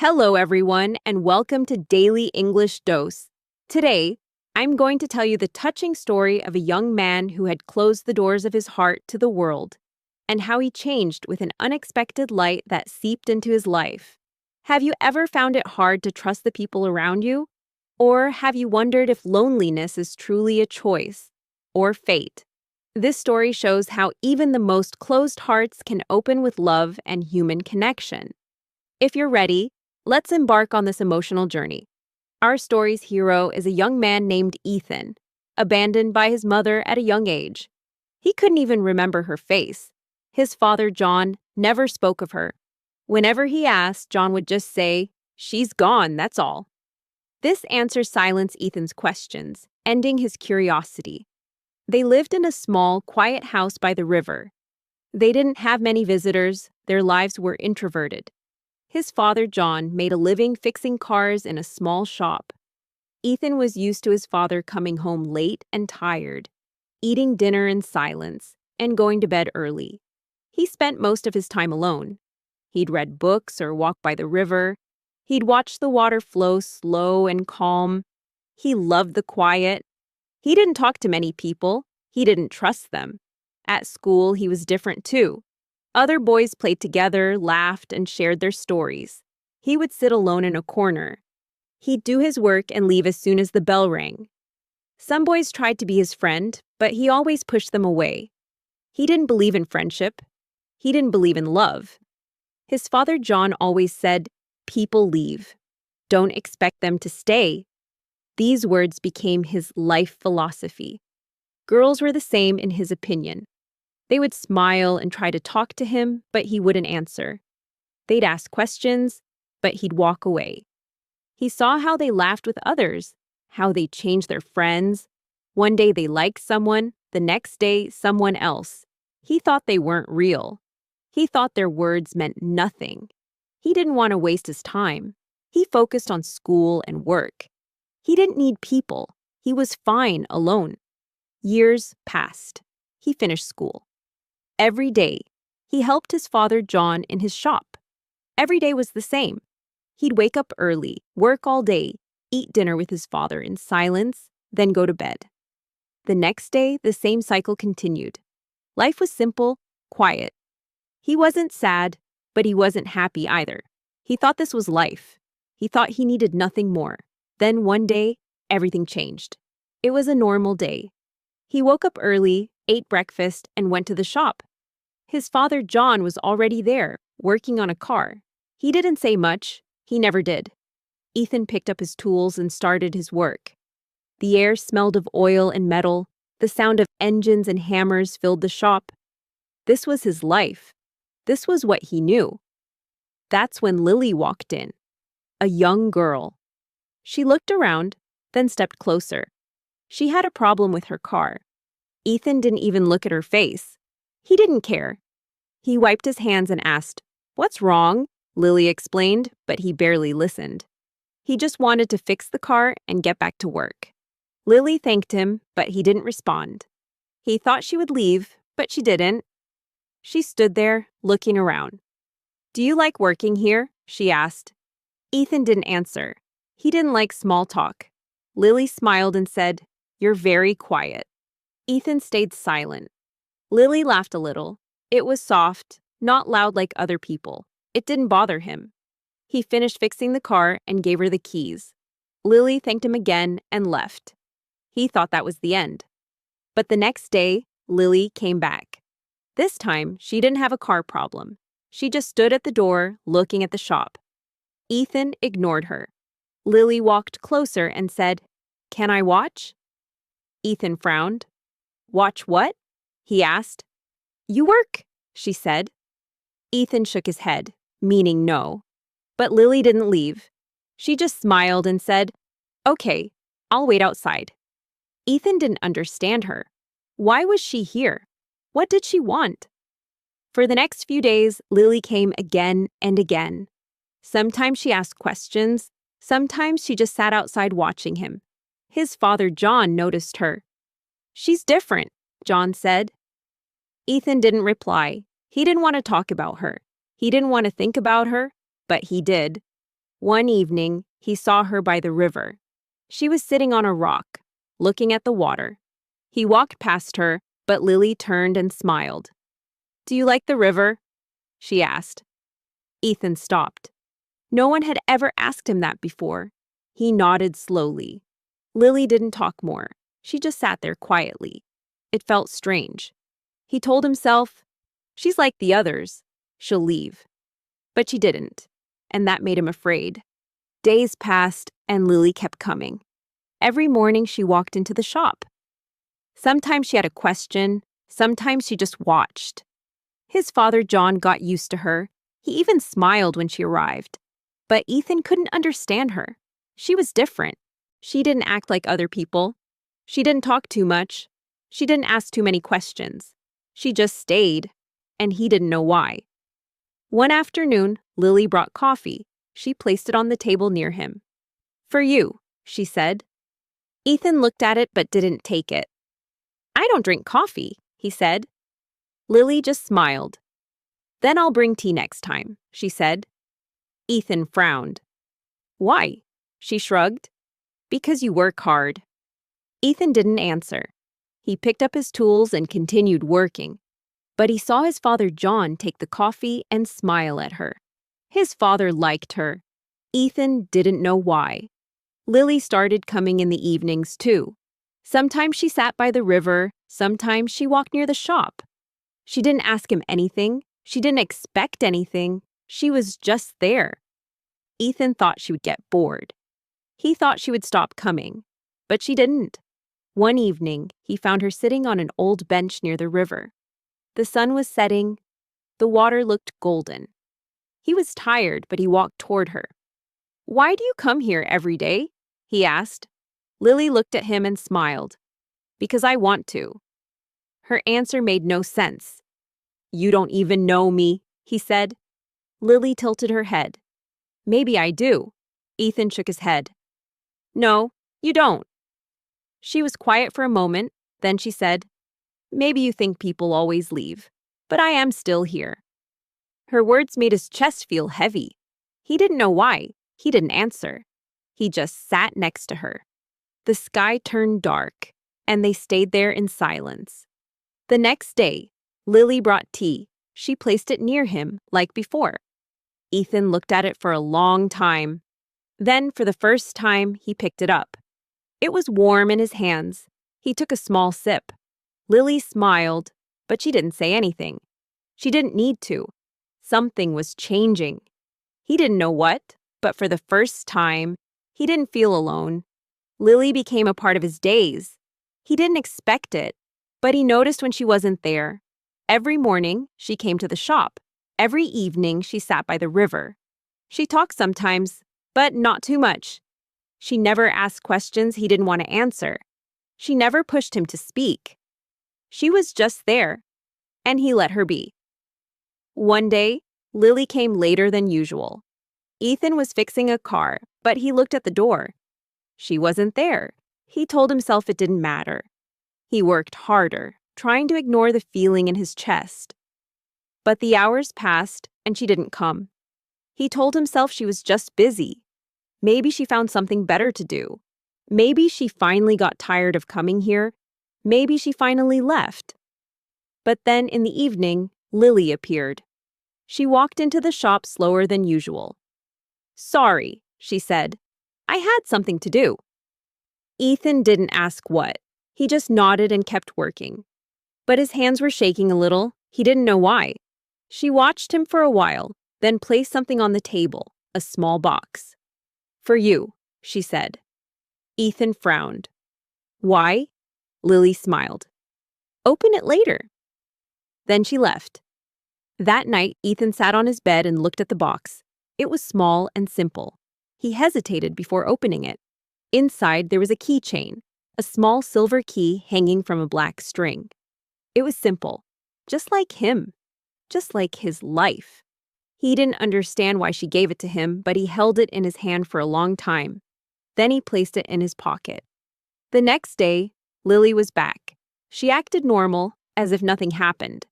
Hello, everyone, and welcome to Daily English Dose. Today, I'm going to tell you the touching story of a young man who had closed the doors of his heart to the world and how he changed with an unexpected light that seeped into his life. Have you ever found it hard to trust the people around you? Or have you wondered if loneliness is truly a choice or fate? This story shows how even the most closed hearts can open with love and human connection. If you're ready, let's embark on this emotional journey. Our story's hero is a young man named Ethan, abandoned by his mother at a young age. He couldn't even remember her face. His father, John, never spoke of her. Whenever he asked, John would just say, "She's gone, that's all." This answer silenced Ethan's questions, ending his curiosity. They lived in a small, quiet house by the river. They didn't have many visitors, their lives were introverted. His father, John, made a living fixing cars in a small shop. Ethan was used to his father coming home late and tired, eating dinner in silence, and going to bed early. He spent most of his time alone. He'd read books or walked by the river. He'd watched the water flow slow and calm. He loved the quiet. He didn't talk to many people. He didn't trust them. At school, he was different too. Other boys played together, laughed, and shared their stories. He would sit alone in a corner. He'd do his work and leave as soon as the bell rang. Some boys tried to be his friend, but he always pushed them away. He didn't believe in friendship. He didn't believe in love. His father, John, always said, "People leave. Don't expect them to stay." These words became his life philosophy. Girls were the same in his opinion. They would smile and try to talk to him, but he wouldn't answer. They'd ask questions, but he'd walk away. He saw how they laughed with others, how they changed their friends. One day they liked someone, the next day someone else. He thought they weren't real. He thought their words meant nothing. He didn't want to waste his time. He focused on school and work. He didn't need people. He was fine alone. Years passed. He finished school. Every day, he helped his father, John, in his shop. Every day was the same. He'd wake up early, work all day, eat dinner with his father in silence, then go to bed. The next day, the same cycle continued. Life was simple, quiet. He wasn't sad, but he wasn't happy either. He thought this was life. He thought he needed nothing more. Then one day, everything changed. It was a normal day. He woke up early, ate breakfast, and went to the shop. His father, John, was already there, working on a car. He didn't say much. He never did. Ethan picked up his tools and started his work. The air smelled of oil and metal. The sound of engines and hammers filled the shop. This was his life. This was what he knew. That's when Lily walked in, a young girl. She looked around, then stepped closer. She had a problem with her car. Ethan didn't even look at her face. He didn't care. He wiped his hands and asked, "What's wrong?" Lily explained, but he barely listened. He just wanted to fix the car and get back to work. Lily thanked him, but he didn't respond. He thought she would leave, but she didn't. She stood there, looking around. "Do you like working here?" she asked. Ethan didn't answer. He didn't like small talk. Lily smiled and said, "You're very quiet." Ethan stayed silent. Lily laughed a little. It was soft, not loud like other people. It didn't bother him. He finished fixing the car and gave her the keys. Lily thanked him again and left. He thought that was the end. But the next day, Lily came back. This time, she didn't have a car problem. She just stood at the door, looking at the shop. Ethan ignored her. Lily walked closer and said, "Can I watch?" Ethan frowned. "Watch what?" he asked. "You work," she said. Ethan shook his head, meaning no. But Lily didn't leave. She just smiled and said, "Okay, I'll wait outside." Ethan didn't understand her. Why was she here? What did she want? For the next few days, Lily came again and again. Sometimes she asked questions. Sometimes she just sat outside watching him. His father, John, noticed her. "She's different," John said. Ethan didn't reply. He didn't want to talk about her. He didn't want to think about her, but he did. One evening, he saw her by the river. She was sitting on a rock, looking at the water. He walked past her, but Lily turned and smiled. "Do you like the river?" she asked. Ethan stopped. No one had ever asked him that before. He nodded slowly. Lily didn't talk more. She just sat there quietly. It felt strange. He told himself, "She's like the others. She'll leave." But she didn't, and that made him afraid. Days passed, and Lily kept coming. Every morning she walked into the shop. Sometimes she had a question, sometimes she just watched. His father John got used to her. He even smiled when she arrived. But Ethan couldn't understand her. She was different. She didn't act like other people. She didn't talk too much. She didn't ask too many questions. She just stayed, and he didn't know why. One afternoon, Lily brought coffee. She placed it on the table near him. "For you," she said. Ethan looked at it but didn't take it. "I don't drink coffee," he said. Lily just smiled. "Then I'll bring tea next time," she said. Ethan frowned. "Why?" she shrugged. "Because you work hard." Ethan didn't answer. He picked up his tools and continued working. But he saw his father John take the coffee and smile at her. His father liked her. Ethan didn't know why. Lily started coming in the evenings too. Sometimes she sat by the river, sometimes she walked near the shop. She didn't ask him anything. She didn't expect anything. She was just there. Ethan thought she would get bored. He thought she would stop coming, but she didn't. One evening, he found her sitting on an old bench near the river. The sun was setting. The water looked golden. He was tired, but he walked toward her. "Why do you come here every day?" he asked. Lily looked at him and smiled. "Because I want to." Her answer made no sense. "You don't even know me," he said. Lily tilted her head. "Maybe I do." Ethan shook his head. "No, you don't." She was quiet for a moment, then she said, "Maybe you think people always leave, but I am still here." Her words made his chest feel heavy. He didn't know why. He didn't answer. He just sat next to her. The sky turned dark, and they stayed there in silence. The next day, Lily brought tea. She placed it near him, like before. Ethan looked at it for a long time. Then, for the first time, he picked it up. It was warm in his hands. He took a small sip. Lily smiled, but she didn't say anything. She didn't need to. Something was changing. He didn't know what, but for the first time, he didn't feel alone. Lily became a part of his days. He didn't expect it, but he noticed when she wasn't there. Every morning, she came to the shop. Every evening, she sat by the river. She talked sometimes, but not too much. She never asked questions he didn't want to answer. She never pushed him to speak. She was just there, and he let her be. One day, Lily came later than usual. Ethan was fixing a car, but he looked at the door. She wasn't there. He told himself it didn't matter. He worked harder, trying to ignore the feeling in his chest. But the hours passed, and she didn't come. He told himself she was just busy. Maybe she found something better to do. Maybe she finally got tired of coming here. Maybe she finally left. But then in the evening, Lily appeared. She walked into the shop slower than usual. "Sorry," she said. "I had something to do." Ethan didn't ask what. He just nodded and kept working. But his hands were shaking a little. He didn't know why. She watched him for a while, then placed something on the table, a small box. "For you," she said. Ethan frowned. "Why?" Lily smiled. "Open it later." Then she left. That night, Ethan sat on his bed and looked at the box. It was small and simple. He hesitated before opening it. Inside, there was a keychain, a small silver key hanging from a black string. It was simple, just like him, just like his life. He didn't understand why she gave it to him, but he held it in his hand for a long time. Then he placed it in his pocket. The next day, Lily was back. She acted normal, as if nothing happened.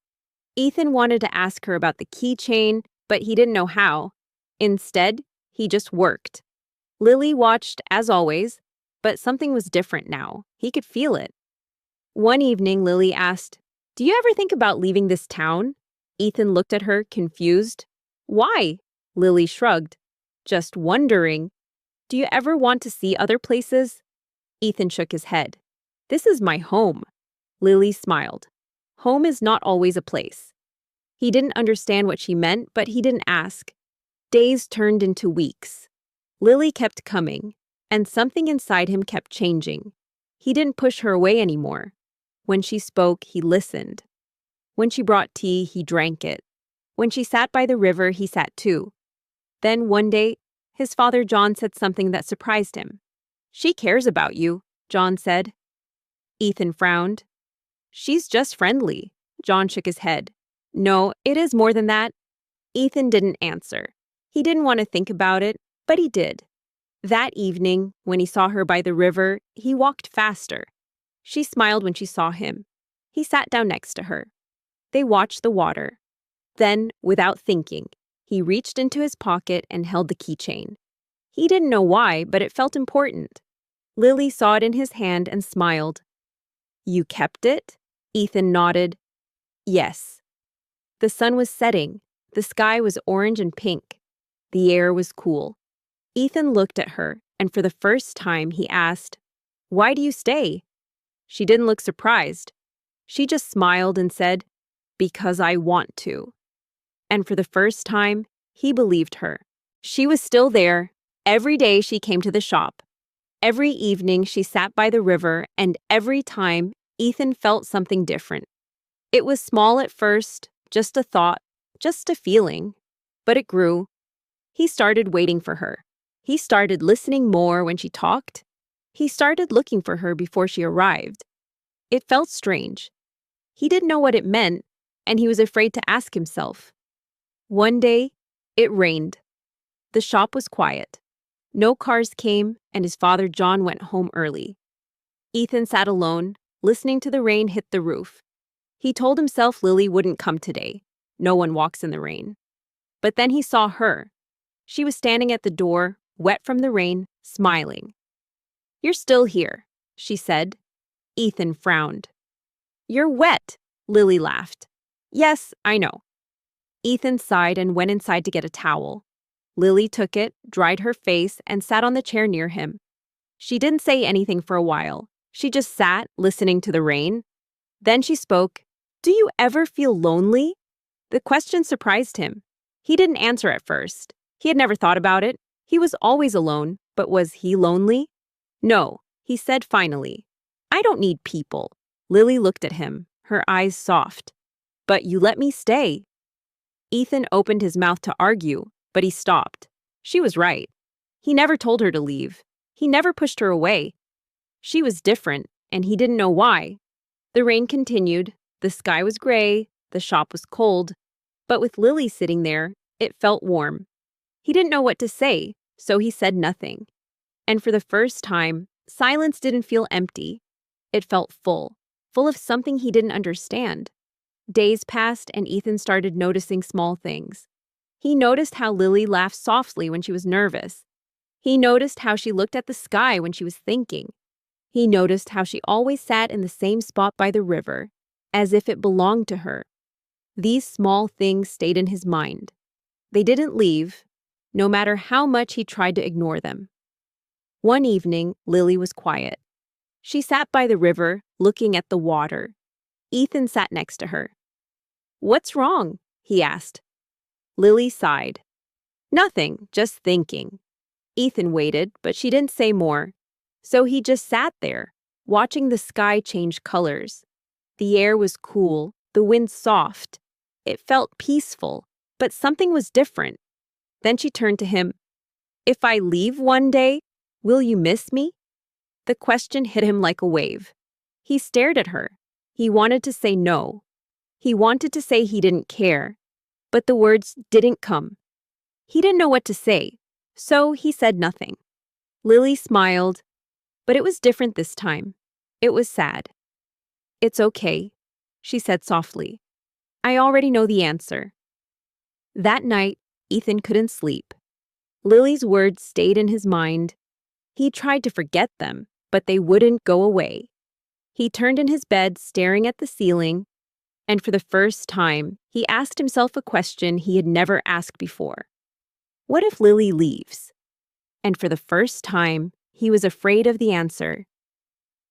Ethan wanted to ask her about the keychain, but he didn't know how. Instead, He just worked. Lily watched, as always, but something was different now. He could feel it. One evening, Lily asked, "Do you ever think about leaving this town?" Ethan looked at her, confused. "Why?" Lily shrugged. "Just wondering. Do you ever want to see other places?" Ethan shook his head. "This is my home." Lily smiled. Home is not always a place. He didn't understand what she meant, but he didn't ask. Days turned into weeks. Lily kept coming, and something inside him kept changing. He didn't push her away anymore. When she spoke, he listened. When she brought tea, he drank it. When she sat by the river, he sat too. Then one day, his father John said something that surprised him. "She cares about you," John said. Ethan frowned. "She's just friendly." John shook his head. "No, it is more than that." Ethan didn't answer. He didn't want to think about it, but he did. That evening, when he saw her by the river, he walked faster. She smiled when she saw him. He sat down next to her. They watched the water. Then, without thinking, he reached into his pocket and held the keychain. He didn't know why, but it felt important. Lily saw it in his hand and smiled. "You kept it?" Ethan nodded. "Yes." The sun was setting. The sky was orange and pink. The air was cool. Ethan looked at her, and for the first time he asked, "Why do you stay?" She didn't look surprised. She just smiled and said, "Because I want to." And for the first time, he believed her. She was still there. Every day she came to the shop. Every evening she sat by the river, and every time Ethan felt something different. It was small at first, just a thought, just a feeling. But it grew. He started waiting for her. He started listening more when she talked. He started looking for her before she arrived. It felt strange. He didn't know what it meant, and he was afraid to ask himself. One day, it rained. The shop was quiet. No cars came, and his father John went home early. Ethan sat alone, listening to the rain hit the roof. He told himself Lily wouldn't come today. No one walks in the rain. But then he saw her. She was standing at the door, wet from the rain, smiling. "You're still here," she said. Ethan frowned. "You're wet," Lily laughed. "Yes, I know." Ethan sighed and went inside to get a towel. Lily took it, dried her face, and sat on the chair near him. She didn't say anything for a while. She just sat, listening to the rain. Then she spoke. "Do you ever feel lonely?" The question surprised him. He didn't answer at first. He had never thought about it. He was always alone, but was he lonely? "No," he said finally. "I don't need people." Lily looked at him, her eyes soft. "But you let me stay." Ethan opened his mouth to argue, but he stopped. She was right. He never told her to leave. He never pushed her away. She was different, and he didn't know why. The rain continued. The sky was gray. The shop was cold. But with Lily sitting there, it felt warm. He didn't know what to say, so he said nothing. And for the first time, silence didn't feel empty. It felt full of something he didn't understand. Days passed, and Ethan started noticing small things. He noticed how Lily laughed softly when she was nervous. He noticed how she looked at the sky when she was thinking. He noticed how she always sat in the same spot by the river, as if it belonged to her. These small things stayed in his mind. They didn't leave, no matter how much he tried to ignore them. One evening, Lily was quiet. She sat by the river, looking at the water. Ethan sat next to her. "What's wrong?" he asked. Lily sighed. "Nothing, just thinking." Ethan waited, but she didn't say more. So he just sat there, watching the sky change colors. The air was cool, the wind soft. It felt peaceful, but something was different. Then she turned to him. "If I leave one day, will you miss me?" The question hit him like a wave. He stared at her. He wanted to say no. He wanted to say he didn't care, but the words didn't come. He didn't know what to say, so he said nothing. Lily smiled, but it was different this time. It was sad. "It's okay," she said softly. "I already know the answer." That night, Ethan couldn't sleep. Lily's words stayed in his mind. He tried to forget them, but they wouldn't go away. He turned in his bed, staring at the ceiling, and for the first time, he asked himself a question he had never asked before. What if Lily leaves? And for the first time, he was afraid of the answer.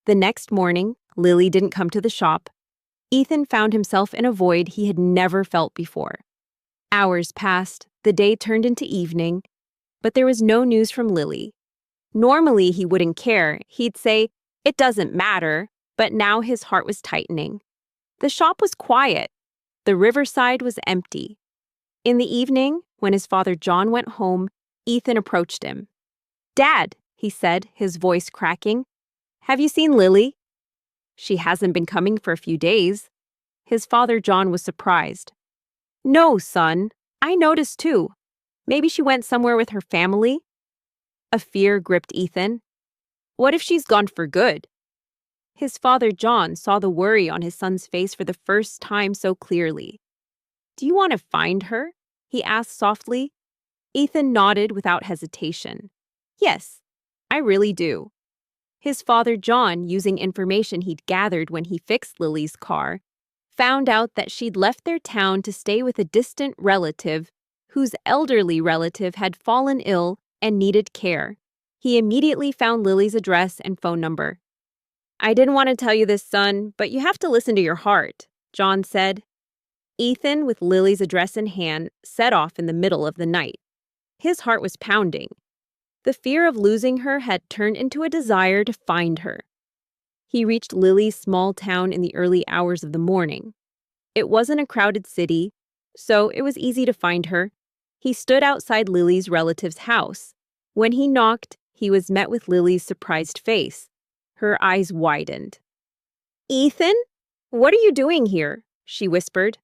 The next morning, Lily didn't come to the shop. Ethan found himself in a void he had never felt before. Hours passed, the day turned into evening, but there was no news from Lily. Normally, he wouldn't care. He'd say, "It doesn't matter," but now his heart was tightening. The shop was quiet. The riverside was empty. In the evening, when his father John went home, Ethan approached him. "Dad," he said, his voice cracking, "have you seen Lily?" "She hasn't been coming for a few days." His father John was surprised. "No, son. I noticed too. Maybe she went somewhere with her family." A fear gripped Ethan. What if she's gone for good? His father John saw the worry on his son's face for the first time so clearly. "Do you want to find her?" he asked softly. Ethan nodded without hesitation. "Yes, I really do." His father John, using information he'd gathered when he fixed Lily's car, found out that she'd left their town to stay with a distant relative whose elderly relative had fallen ill and needed care. He immediately found Lily's address and phone number. "I didn't want to tell you this, son, but you have to listen to your heart," John said. Ethan, with Lily's address in hand, set off in the middle of the night. His heart was pounding. The fear of losing her had turned into a desire to find her. He reached Lily's small town in the early hours of the morning. It wasn't a crowded city, so it was easy to find her. He stood outside Lily's relative's house. When he knocked, he was met with Lily's surprised face. Her eyes widened. "Ethan? What are you doing here?" she whispered.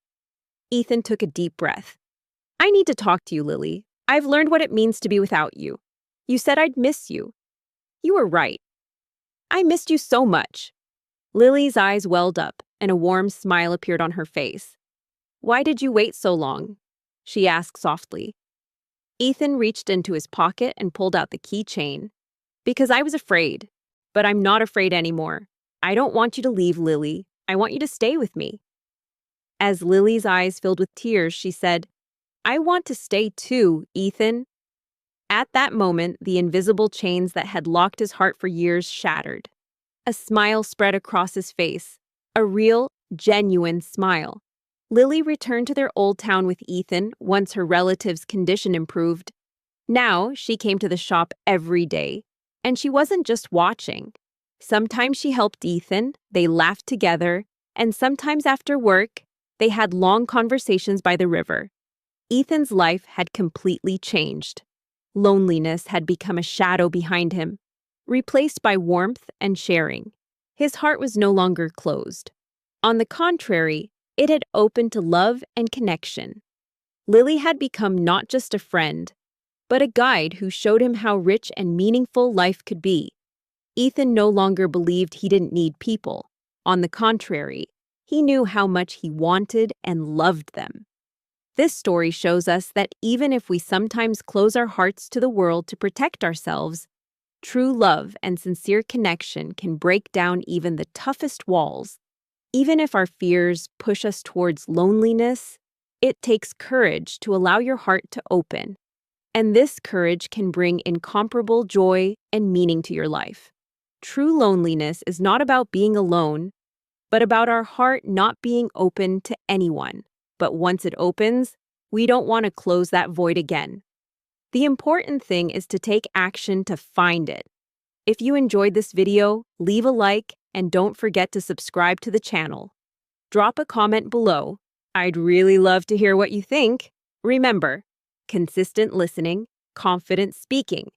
Ethan took a deep breath. "I need to talk to you, Lily. I've learned what it means to be without you. You said I'd miss you. You were right. I missed you so much." Lily's eyes welled up, and a warm smile appeared on her face. "Why did you wait so long?" she asked softly. Ethan reached into his pocket and pulled out the keychain. "Because I was afraid. But I'm not afraid anymore. I don't want you to leave, Lily. I want you to stay with me." As Lily's eyes filled with tears, she said, "I want to stay too, Ethan." At that moment, the invisible chains that had locked his heart for years shattered. A smile spread across his face, a real, genuine smile. Lily returned to their old town with Ethan once her relative's condition improved. Now, she came to the shop every day, and she wasn't just watching. Sometimes she helped Ethan, they laughed together, and sometimes after work, they had long conversations by the river. Ethan's life had completely changed. Loneliness had become a shadow behind him, replaced by warmth and sharing. His heart was no longer closed. On the contrary, it had opened to love and connection. Lily had become not just a friend, but a guide who showed him how rich and meaningful life could be. Ethan no longer believed he didn't need people. On the contrary, he knew how much he wanted and loved them. This story shows us that even if we sometimes close our hearts to the world to protect ourselves, true love and sincere connection can break down even the toughest walls. Even if our fears push us towards loneliness, it takes courage to allow your heart to open. And this courage can bring incomparable joy and meaning to your life. True loneliness is not about being alone, but about our heart not being open to anyone. But once it opens, we don't want to close that void again. The important thing is to take action to find it. If you enjoyed this video, leave a like and don't forget to subscribe to the channel. Drop a comment below. I'd really love to hear what you think. Remember, consistent listening, confident speaking,